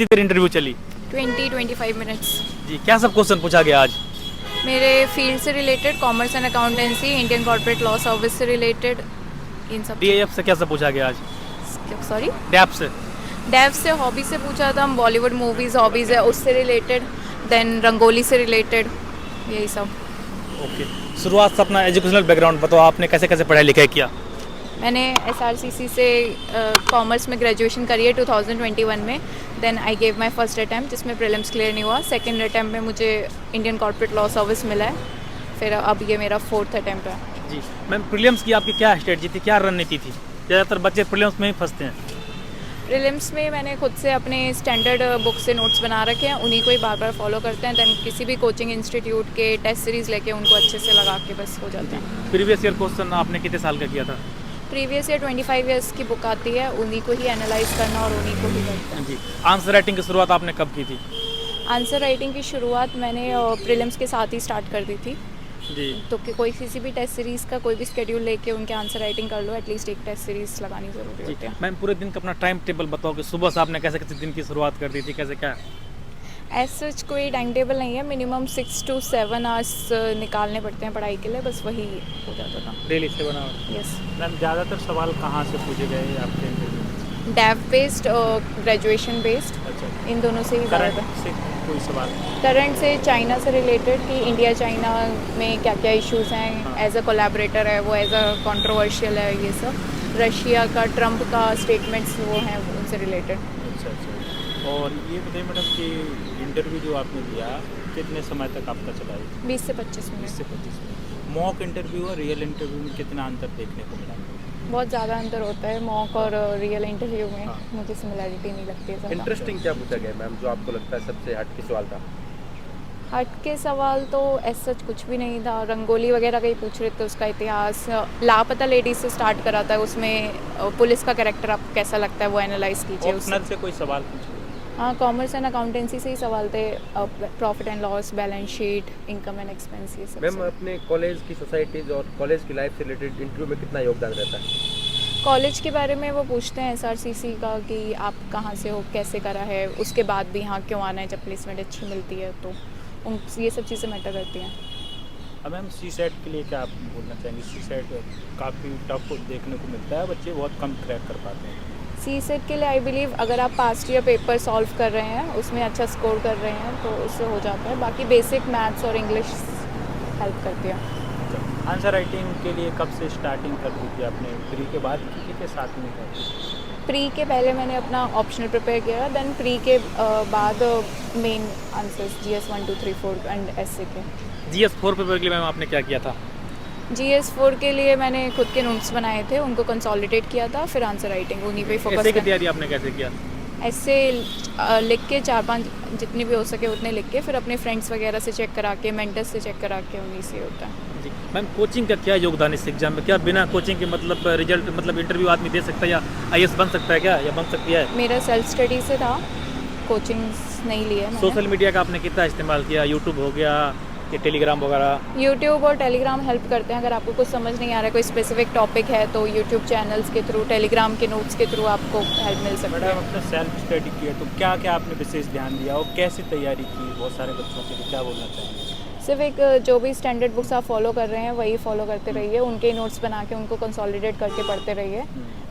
कितनी देर इंटरव्यू चली? 20-25 मिनट्स। जी, क्या सब क्वेश्चन पूछा गया आज? मेरे फील्ड से related, commerce and accountancy, Indian corporate law service से रिलेटेड, इन सब। डीएफ से क्या सब पूछा गया आज? सॉरी, डैप से? डेव से हॉबी से पूछा था, बॉलीवुड मूवीज़ हॉबीज़ है उससे रिलेटेड, देन रंगोली से रिलेटेड, यही सब। ओके, शुरुआत से अपना एजुकेशनल बैकग्राउंड बताओ, आपने कैसे कैसे पढ़ाई लिखाई किया? मैंने SRCC से कॉमर्स में ग्रेजुएशन करी है 2021 में। Then I gave my first attempt जिसमें प्रीलिम्स क्लियर नहीं हुआ। सेकंड अटैम्प्ट में मुझे इंडियन कॉर्पोरेट लॉ सर्विस मिला है, फिर अब ये मेरा फोर्थ अटैम्प्ट है। जी मैम, प्रीलिम्स की आपकी क्या स्ट्रेटजी थी, क्या रणनीति थी? ज़्यादातर बच्चे प्रीलिम्स में ही फंसते हैं। प्रीलिम्स में मैंने खुद से अपने स्टैंडर्ड बुक से नोट्स बना रखे हैं, उन्हीं को ही बार बार फॉलो करते हैं। दैन किसी भी कोचिंग इंस्टीट्यूट के टेस्ट सीरीज़ लेके उनको अच्छे से लगा के बस हो जाते हैं। प्रीवियस ईयर क्वेश्चन आपने कितने साल का किया था? प्रीवियस ईयर 25 ईयर्स की बुक आती है, उन्हीं को ही एनालाइज करना और उन्हीं को ही करते हैं। जी, आंसर राइटिंग की शुरुआत आपने कब की थी? आंसर राइटिंग की शुरुआत मैंने प्रीलिम्स के साथ ही स्टार्ट कर दी थी। जी, तो कोई किसी भी टेस्ट सीरीज़ का कोई भी स्केड्यूल लेके उनके आंसर राइटिंग कर लो, एटलीस्ट एक टेस्ट सीरीज़ लगानी ज़रूरी होती है। मैम पूरे दिन का अपना टाइम टेबल बताओ कि सुबह से आपने कैसे कैसे दिन की शुरुआत कर दी थी, कैसे क्या? एज सच कोई टाइम टेबल नहीं है, मिनिमम 6 to 7 आवर्स निकालने पड़ते हैं पढ़ाई के लिए, बस वही हो जाता था। डेली से बना? यस। मैम ज़्यादातर सवाल कहाँ से पूछे गए आपके इंटरव्यू में? डेव बेस्ड और ग्रेजुएशन बेस्ड, अच्छा, इन दोनों से ही करंट ज़्यादा। से कोई सवाल? करंट से चाइना से रिलेटेड कि इंडिया चाइना में क्या क्या इश्यूज़ हैं, हाँ। एज अ कोलैबोरेटर है वो, एज अ कंट्रोवर्शियल है ये सब। रशिया का, ट्रम्प का स्टेटमेंट्स वो हैं उनसे रिलेटेड। अच्छा अच्छा। और ये बताइए मैडम कि इंटरव्यू जो आपने दिया कितने समय तक आपका चला है? 20 से 25 मिनट। 20 से 25 मिनट। मॉक इंटरव्यू और रियल इंटरव्यू में कितना अंतर देखने को मिला? बहुत ज़्यादा अंतर होता है मॉक और रियल इंटरव्यू में। हाँ। मुझे सिमिलैरिटी नहीं लगती है ज़्यादा। इंटरेस्टिंग क्या पूछा गया मैम, जो आपको लगता है सबसे हट के सवाल था? हट के सवाल तो एज सच कुछ भी नहीं था। रंगोली वगैरह का ही पूछ रहे थे, उसका इतिहास। लापता लेडीज से स्टार्ट करा था, उसमें पुलिस का कैरेक्टर आपको कैसा लगता है वो एनालाइज कीजिए उससे। ओपनर से कोई सवाल पूछे? हाँ, कॉमर्स एंड अकाउंटेंसी से ही सवाल थे। Profit and loss, balance sheet, income and expense, ये सब मैम से। अपने कॉलेज की सोसाइटीज़ और कॉलेज की लाइफ से रिलेटेड इंटरव्यू में कितना योगदान रहता है? कॉलेज के बारे में वो पूछते हैं SRCC का कि आप कहाँ से हो, कैसे करा है, उसके बाद भी यहाँ क्यों आना है जब प्लेसमेंट अच्छी मिलती है, तो उन ये सब चीज़ें मैटर करती हैं। अब मैम CSAT के लिए क्या आप बोलना चाहेंगे? CSAT काफ़ी टफ देखने को मिलता है, बच्चे बहुत कम क्रैक कर पाते हैं। CSAT के लिए आई बिलीव अगर आप पास्ट ईयर पेपर सॉल्व कर रहे हैं, उसमें अच्छा स्कोर कर रहे हैं तो उससे हो जाता है। बाकी बेसिक मैथ्स और इंग्लिश हेल्प करती है। आंसर राइटिंग के लिए कब से स्टार्टिंग कर दी थी आपने? प्री के बाद की के साथ में कर दी? प्री के पहले मैंने अपना ऑप्शनल प्रिपेयर किया, देन प्री के बाद मेन आंसर्स GS 1 2 3 4 एंड ऐसे के। GS4 पेपर के लिए मैम आपने क्या किया था? GS4 के लिए मैंने खुद के नोट्स बनाए थे, उनको कंसोलिडेट किया था, फिर आंसर राइटिंग उन्हीं पे फोकस ऐसे की किया। तैयारी आपने कैसे किया? ऐसे लिख के 4-5 जितनी भी हो सके उतने लिख के, फिर अपने फ्रेंड्स वगैरह से चेक करा के, मेंटर्स से चेक करा के, उन्हीं से होता है। जी मैम, कोचिंग का क्या योगदान इस एग्जाम में? क्या बिना कोचिंग के मतलब रिजल्ट मतलब इंटरव्यू आदमी दे सकता है या IAS बन सकता है क्या, या बन सकती है? मेरा सेल्फ स्टडी से था, कोचिंग्स नहीं लिए मैंने। सोशल मीडिया का आपने कितना इस्तेमाल किया? यूट्यूब हो गया या टेलीग्राम वगैरह? यूट्यूब और टेलीग्राम हेल्प करते हैं। अगर आपको कुछ समझ नहीं आ रहा है, कोई स्पेसिफिक टॉपिक है, तो यूट्यूब चैनल्स के थ्रू, टेलीग्राम के नोट्स के थ्रू आपको हेल्प मिल सकती मैडम है। अपना सेल्फ स्टडी किया तो क्या क्या आपने विशेष ध्यान दिया और कैसे तैयारी की बहुत सारे बच्चों के लिए, क्या बोलना चाहेंगे? सिर्फ एक जो भी स्टैंडर्ड बुक्स आप फॉलो कर रहे हैं वही फॉलो करते रहिए, उनके नोट्स बना के उनको कंसोलिडेट करके पढ़ते रहिए।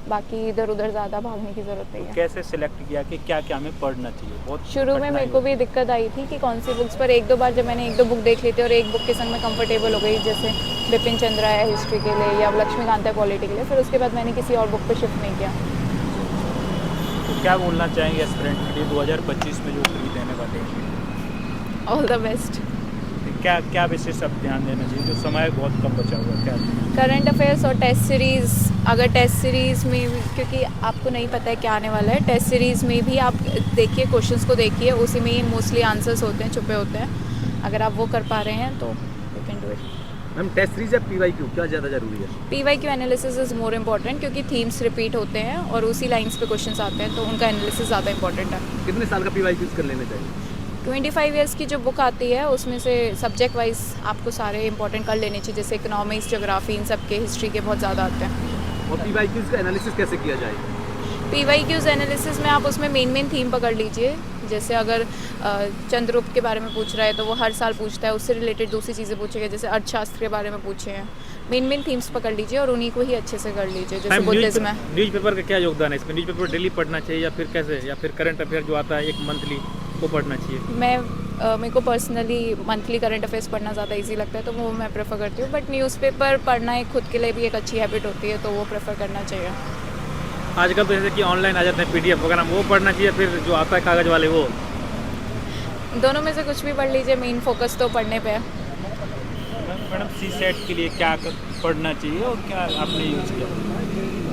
बाकी इधर उधर ज़्यादा भागने की ज़रूरत नहीं है। कैसे सिलेक्ट किया कि क्या क्या हमें पढ़ना चाहिए? बहुत शुरू में मेरे को भी दिक्कत आई थी कि कौन सी बुक्स पर, 1-2 बार जब मैंने 1-2 बुक देख ली थी और एक बुक के संग मैं कंफर्टेबल हो गई, जैसे बिपिन चंद्रा है हिस्ट्री के लिए या लक्ष्मीकांत है पॉलिटी के लिए, फिर उसके बाद मैंने किसी और बुक पर शिफ्ट नहीं किया। तो क्या बोलना चाहेंगे एस्पिरेंट के लिए 2025 में जो प्री देने वाले हैं? All the best. क्या क्या विशेष अब ध्यान देना चाहिए, जो समय बहुत कम बचा हुआ है? क्या करंट अफेयर्स और टेस्ट सीरीज़, अगर टेस्ट सीरीज़ में भी, क्योंकि आपको नहीं पता है क्या आने वाला है, टेस्ट सीरीज़ में भी आप देखिए, क्वेश्चंस को देखिए, उसी में ही मोस्टली आंसर्स होते हैं, छुपे होते हैं। अगर आप वो कर पा रहे हैं तो you can do it. Ma'am test series या PYQ क्या ज़्यादा ज़रूरी है? PYQ analysis is more important, क्योंकि थीम्स रिपीट होते हैं और उसी लाइन्स पे क्वेश्चंस आते हैं, तो उनका एनालिसिस ज़्यादा इंपॉर्टेंट है। कितने साल का PYQ कर लेने चाहिए? 25 ईयर्स की जो बुक आती है उसमें से सब्जेक्ट वाइज आपको सारे इंपॉर्टेंट कर लेने चाहिए, जैसे इकोनॉमिक्स, ज्योग्राफी, इन सब के, हिस्ट्री के बहुत ज़्यादा आते हैं। और PYQs का एनालिसिस कैसे किया जाए? PYQs एनालिसिस में आप उसमें मेन थीम पकड़ लीजिए, जैसे अगर चंद्रगुप्त के बारे में पूछ रहा है तो वो हर साल पूछता है, उससे रिलेटेड दूसरी चीज़ें पूछेगा, जैसे अर्थशास्त्र के बारे में पूछे हैं। मेन थीम्स पकड़ लीजिए और उन्हीं को ही अच्छे से कर लीजिए, जैसे बुद्धिज्म है। न्यूज़पेपर का क्या योगदान है इसमें? न्यूज़पेपर डेली पढ़ना चाहिए या फिर कैसे, या फिर करंट अफेयर जो आता है एक मंथली वो पढ़ना चाहिए? मेरे को पर्सनली मंथली करंट अफेयर्स पढ़ना ज़्यादा इजी लगता है, तो वो मैं प्रेफर करती हूँ। बट न्यूज़पेपर पढ़ना एक खुद के लिए भी एक अच्छी हैबिट होती है, तो वो प्रेफर करना चाहिए। आजकल तो जैसे कि ऑनलाइन आ जाते हैं PDF वगैरह, वो पढ़ना चाहिए, फिर जो आता है कागज़ वाले वो? दोनों में से कुछ भी पढ़ लीजिए, मेन फोकस तो पढ़ने पे है। मैडम CSET के लिए क्या पढ़ना चाहिए और क्या आपने यूज़ किया?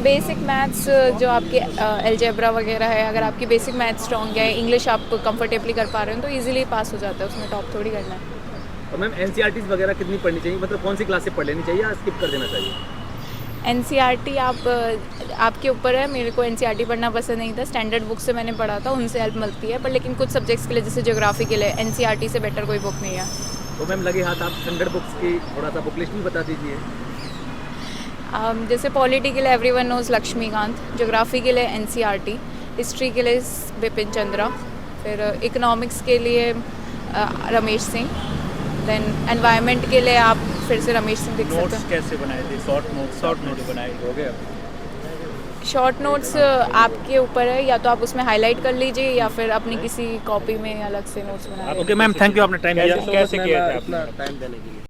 बेसिक मैथ्स जो आपके अलजेब्रा वगैरह है, अगर आपकी बेसिक मैथ्स स्ट्रॉन्ग है, इंग्लिश आप कंफर्टेबली कर पा रहे हो तो इजीली पास हो जाता है, उसमें टॉप थोड़ी करना है। और मैम NCERTs वगैरह कितनी पढ़नी चाहिए, मतलब कौन सी क्लास से पढ़ लेनी चाहिए या स्किप कर देना चाहिए? NCERT आपके ऊपर है। मेरे को NCERT पढ़ना पसंद नहीं था, स्टैंडर्ड बुक से मैंने पढ़ा था, उनसे हेल्प मिलती है। पर लेकिन कुछ सब्जेक्ट्स के लिए, जैसे ज्योग्राफी के लिए NCERT से बेटर कोई बुक नहीं है। तो मैम लगे हाथ आप 100 बुक्स की थोड़ा सा बुक लिस्ट भी बता दीजिए। जैसे पॉलिटी के लिए एवरीवन नोज लक्ष्मीकांत, ज्योग्राफी के लिए NCERT, हिस्ट्री के लिए बिपिन चंद्रा, फिर इकोनॉमिक्स के लिए रमेश सिंह, देन एनवायरनमेंट के लिए आप फिर से रमेश सिंह देख सकते नोट्स हैं। कैसे बनाए थे? शॉर्ट नोट बनाए हो गया। शॉर्ट नोट्स आपके ऊपर है, या तो आप उसमें हाईलाइट कर लीजिए या फिर अपनी किसी कॉपी में अलग से नोट्स बना लीजिए। ओके मैम, थैंक यू, आपने टाइम दिया। कैसे किया था अपना आपने? टाइम देने के लिए।